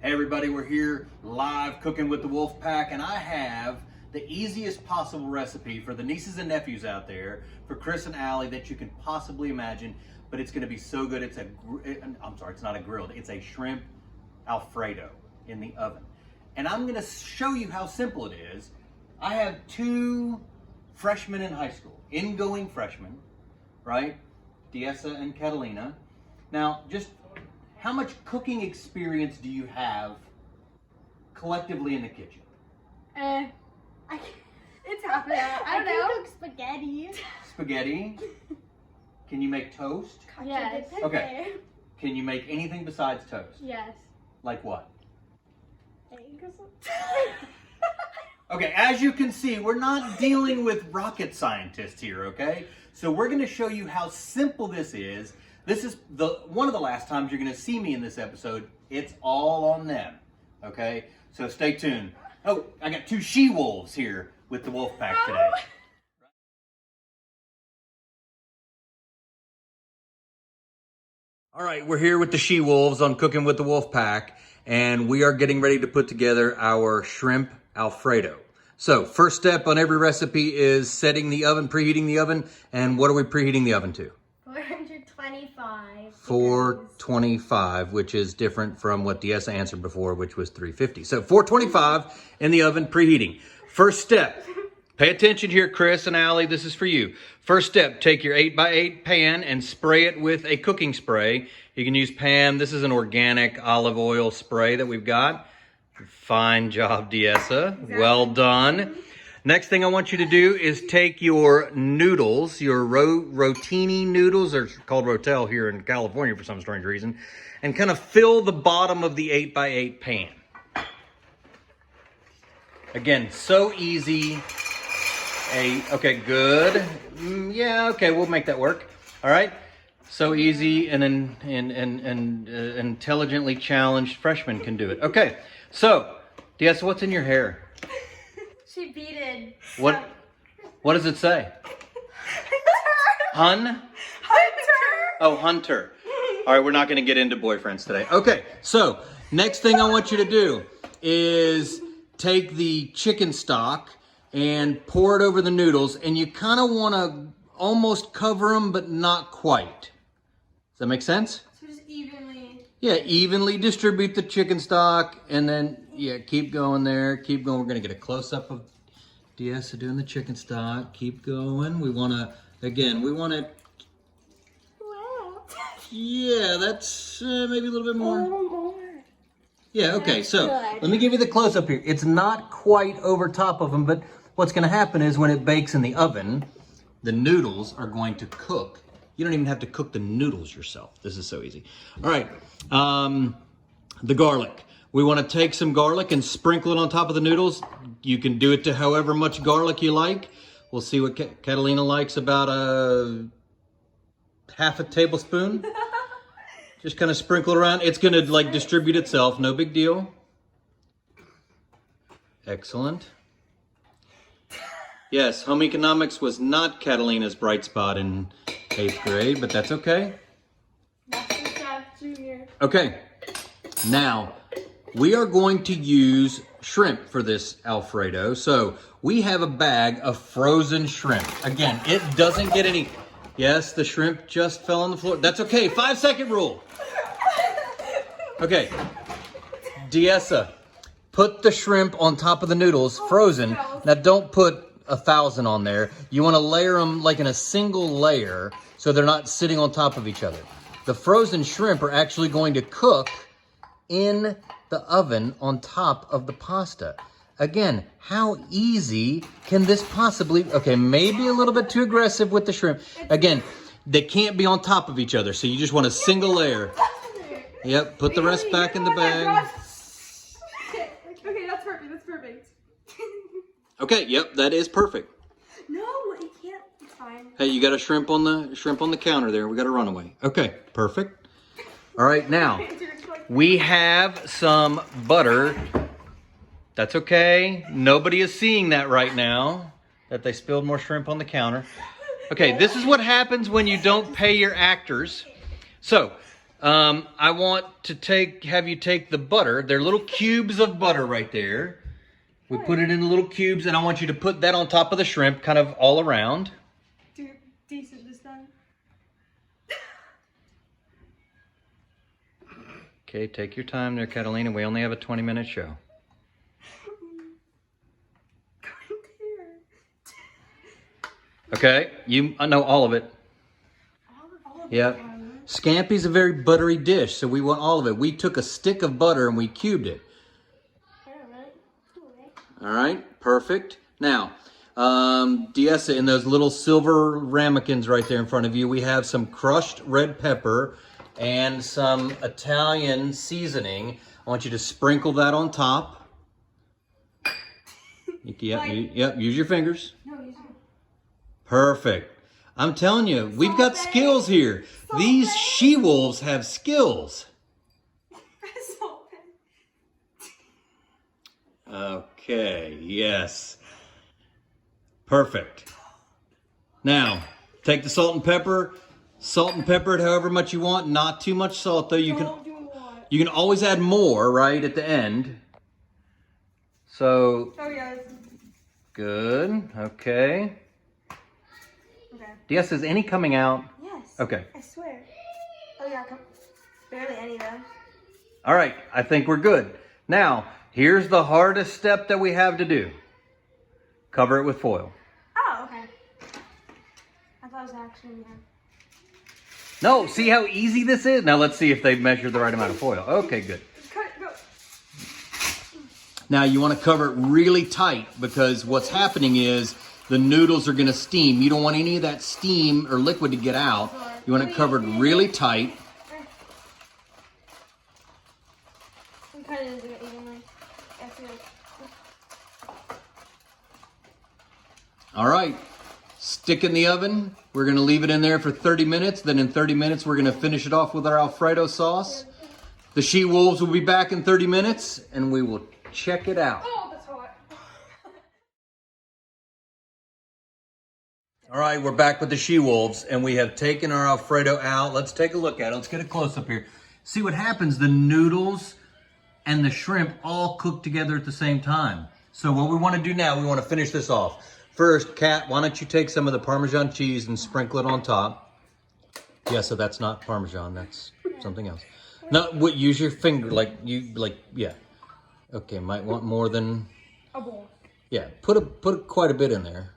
Hey everybody, we're here live cooking with the Wolf Pack, and I have the easiest possible recipe for the nieces and nephews out there, for Chris and Allie, that you can possibly imagine, but it's gonna be so good. It's it's not a grilled, it's a shrimp Alfredo in the oven. And I'm gonna show you how simple it is. I have two freshmen in high school, ingoing freshmen, right? Diessa and Catalina. Now, just how much cooking experience do you have collectively in the kitchen? It's half that. I don't know. Cook spaghetti. Spaghetti? Can you make toast? Yes. Okay. Can you make anything besides toast? Yes. Like what? Eggs. Okay, as you can see, we're not dealing with rocket scientists here, okay? So we're gonna show you how simple this is. This is one of the last times you're gonna see me in this episode. It's all on them, okay? So stay tuned. Oh, I got two she-wolves here with the Wolf Pack today. All right, we're here with the she-wolves on Cooking with the Wolf Pack, and we are getting ready to put together our shrimp Alfredo. So first step on every recipe is setting the oven, preheating the oven. And what are we preheating the oven to? 425. 425, which is different from what Diessa answered before, which was 350. So 425 in the oven, preheating. First step, pay attention here, Chris and Allie, this is for you. First step, take your 8x8 pan and spray it with a cooking spray. You can use Pam. This is an organic olive oil spray that we've got. Fine job, Diessa. Exactly. Well done. Next thing I want you to do is take your noodles, your rotini noodles, they're called rotel here in California for some strange reason, and kind of fill the bottom of the 8x8 pan. Again, so easy. Okay, good. Yeah, okay, we'll make that work. All right. So easy, and intelligently challenged freshmen can do it. Okay, so, Diessa, what's in your hair? She beaded. What does it say? Hunter. Oh, Hunter. All right, we're not going to get into boyfriends today. Okay, so next thing I want you to do is take the chicken stock and pour it over the noodles, and you kind of want to almost cover them, but not quite. Does that make sense? So just evenly. Yeah, evenly distribute the chicken stock, and then, yeah, keep going there. Keep going. We're going to get a close-up of Diessa doing the chicken stock. Keep going. We want to, again, we want to, Wow. yeah, that's maybe a little bit more. More. Yeah, okay, That's so good. let me give you the close-up here. It's not quite over top of them, but what's going to happen is when it bakes in the oven, the noodles are going to cook. You don't even have to cook the noodles yourself. This is so easy. All right, the garlic. We want to take some garlic and sprinkle it on top of the noodles. You can do it to however much garlic you like. We'll see what Catalina likes, about half a tablespoon. Just kind of sprinkle it around. It's going to like distribute itself, no big deal. Excellent. Yes, home economics was not Catalina's bright spot in 8th grade, but that's okay. Okay, now we are going to use shrimp for this Alfredo. So we have a bag of frozen shrimp. Again, it doesn't get any, yes, the shrimp just fell on the floor. That's okay, 5-second rule. Okay, Diessa, put the shrimp on top of the noodles, frozen. Now don't put 1,000 on there. You want to layer them like in a single layer so they're not sitting on top of each other. The frozen shrimp are actually going to cook in the oven on top of the pasta. Again, how easy can this possibly, okay, maybe a little bit too aggressive with the shrimp. Again, they can't be on top of each other, so you just want a single layer. Yep, put the rest back in the bag. Okay, that's perfect, that's perfect. Okay, yep, that is perfect. No, you can't, it's fine. Hey, you got a shrimp on the counter there. We got a runaway. Okay, perfect. All right, now we have some butter. That's okay. Nobody is seeing that right now, that they spilled more shrimp on the counter. Okay, this is what happens when you don't pay your actors. So I want to have you take the butter. They're little cubes of butter right there. We put it in little cubes, and I want you to put that on top of the shrimp, kind of all around. Do decent this time. Okay, take your time there, Catalina. We only have a 20-minute show. Okay, I know all of it. Yep. Scampi's a very buttery dish, so we want all of it. We took a stick of butter and we cubed it. All right, perfect. Now, Diessa, in those little silver ramekins right there in front of you, we have some crushed red pepper and some Italian seasoning. I want you to sprinkle that on top. Yep, use your fingers. Perfect. I'm telling you, we've got skills here. These she-wolves have skills. Okay, yes. Perfect. Now, take the salt and pepper it however much you want. Not too much salt though. You can always add more, right, at the end. So, good. Okay. Diaz, is any coming out? Yes. Okay. I swear. Oh yeah, barely any though. All right, I think we're good. Now, here's the hardest step that we have to do. Cover it with foil. Oh, okay. I thought it was actually No, see how easy this is? Now let's see if they've measured the right amount of foil. Okay, good. Cut it, go. Now you want to cover it really tight because what's happening is the noodles are going to steam. You don't want any of that steam or liquid to get out. You want it covered really tight. I'm kind of doing it evenly. All right. Stick in the oven. We're going to leave it in there for 30 minutes. Then in 30 minutes, we're going to finish it off with our Alfredo sauce. The she-wolves will be back in 30 minutes, and we will check it out. Oh, that's hot. All right, we're back with the she-wolves, and we have taken our Alfredo out. Let's take a look at it. Let's get a close-up here. See what happens. The noodles and the shrimp all cook together at the same time. So what we want to do now, we want to finish this off. First, Kat, why don't you take some of the Parmesan cheese and sprinkle it on top. Yeah, so that's not Parmesan, that's something else. No, use your finger, yeah. Okay, might want more than... A bowl. Yeah, put quite a bit in there.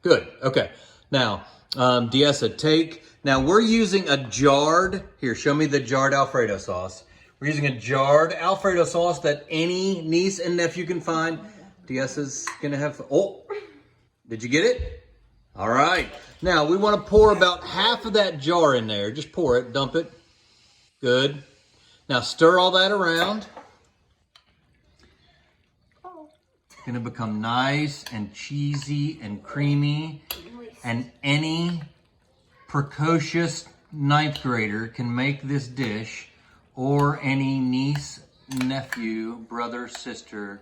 Good, okay. Now, Diessa, now we're using a jarred, here, show me the jarred Alfredo sauce. We're using a jarred Alfredo sauce that any niece and nephew can find. Diessa's gonna have, oh, did you get it? All right. Now, we wanna pour about half of that jar in there. Just pour it, dump it. Good. Now, stir all that around. It's gonna become nice and cheesy and creamy. And any precocious ninth grader can make this dish, or any niece, nephew, brother, sister,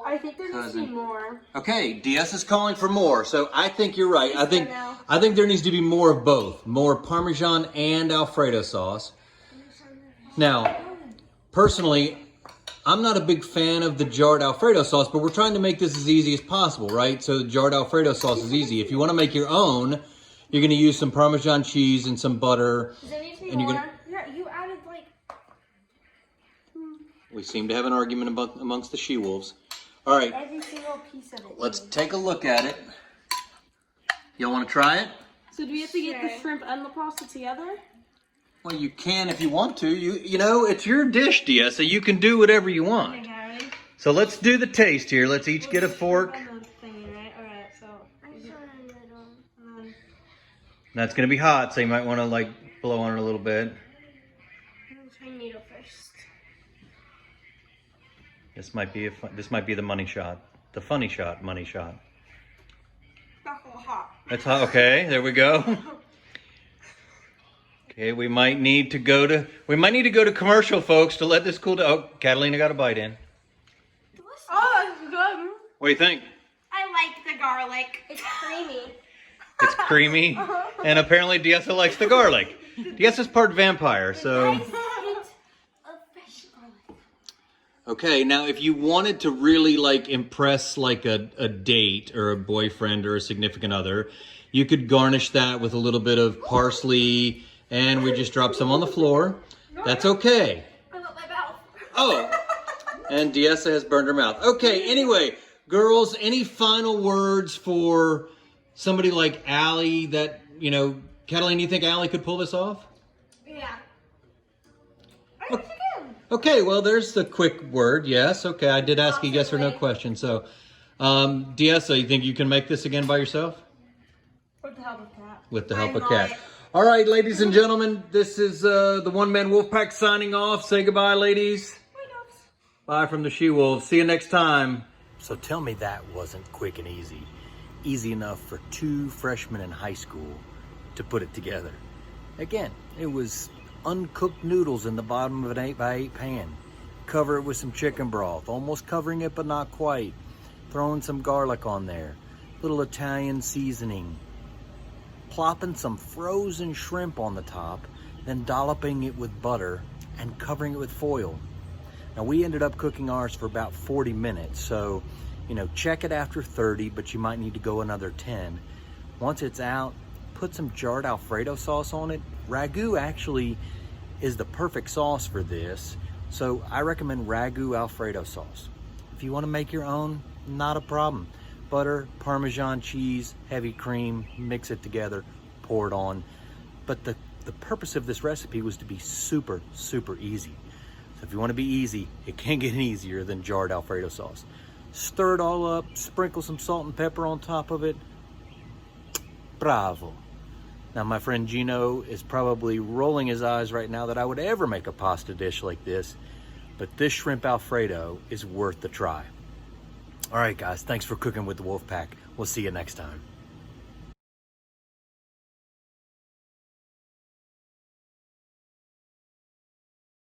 I think there needs to be more. Okay, DS is calling for more, so I think you're right. I think there needs to be more of both. More Parmesan and Alfredo sauce. Now, personally, I'm not a big fan of the jarred Alfredo sauce, but we're trying to make this as easy as possible, right? So the jarred Alfredo sauce is easy. If you want to make your own, you're going to use some Parmesan cheese and some butter. Does there need to be more? Yeah, you added like... We seem to have an argument amongst the she-wolves. All right. Every single piece of it. Let's take a look at it. Y'all want to try it? So do we have to get the shrimp and the pasta together? Well, you can if you want to. You know, it's your dish, Dia, so you can do whatever you want. Okay, Harry. So let's do the taste here. Let's each get a fork. Alright, so... That's going to be hot, so you might want to, like, blow on it a little bit. I'm trying needle first. This might be the money shot. The funny shot, money shot. That's a little hot. That's hot. Okay, there we go. Okay, we might need to go to commercial, folks, to let this cool down. Oh, Catalina got a bite in. Oh, that's good. What do you think? I like the garlic. It's creamy. It's creamy. And apparently Diessa likes the garlic. Diessa's part vampire, so... Okay, now if you wanted to really like impress like a date or a boyfriend or a significant other, you could garnish that with a little bit of parsley, and we just drop some on the floor. That's okay. I love my mouth. Oh, and Diessa has burned her mouth. Okay, anyway, girls, any final words for somebody like Allie that, you know, Catalina, you think Allie could pull this off? Yeah. I think she can. Okay, well, there's the quick word. Yes, okay. I did ask a yes or no question. So, Diessa, you think you can make this again by yourself? With the help of Cat. With the help of Cat. All right, ladies and gentlemen, this is the One Man Wolfpack signing off. Say goodbye, ladies. Bye from the She-Wolves. See you next time. So tell me that wasn't quick and easy. Easy enough for 2 freshmen in high school to put it together. Again, it was uncooked noodles in the bottom of an 8x8 pan. Cover it with some chicken broth, almost covering it but not quite. Throwing some garlic on there. Little Italian seasoning. Plopping some frozen shrimp on the top, then dolloping it with butter and covering it with foil. Now we ended up cooking ours for about 40 minutes, so, you know, check it after 30, but you might need to go another 10. Once it's out, put some jarred Alfredo sauce on it. Ragu actually is the perfect sauce for this, so I recommend Ragu Alfredo sauce. If you want to make your own, not a problem. Butter, Parmesan cheese, heavy cream, mix it together, pour it on. But the purpose of this recipe was to be super, super easy. So if you want to be easy, it can't get any easier than jarred Alfredo sauce. Stir it all up, sprinkle some salt and pepper on top of it. Bravo. Now my friend Gino is probably rolling his eyes right now that I would ever make a pasta dish like this, but this shrimp Alfredo is worth the try. All right, guys, thanks for cooking with the Wolfpack. We'll see you next time.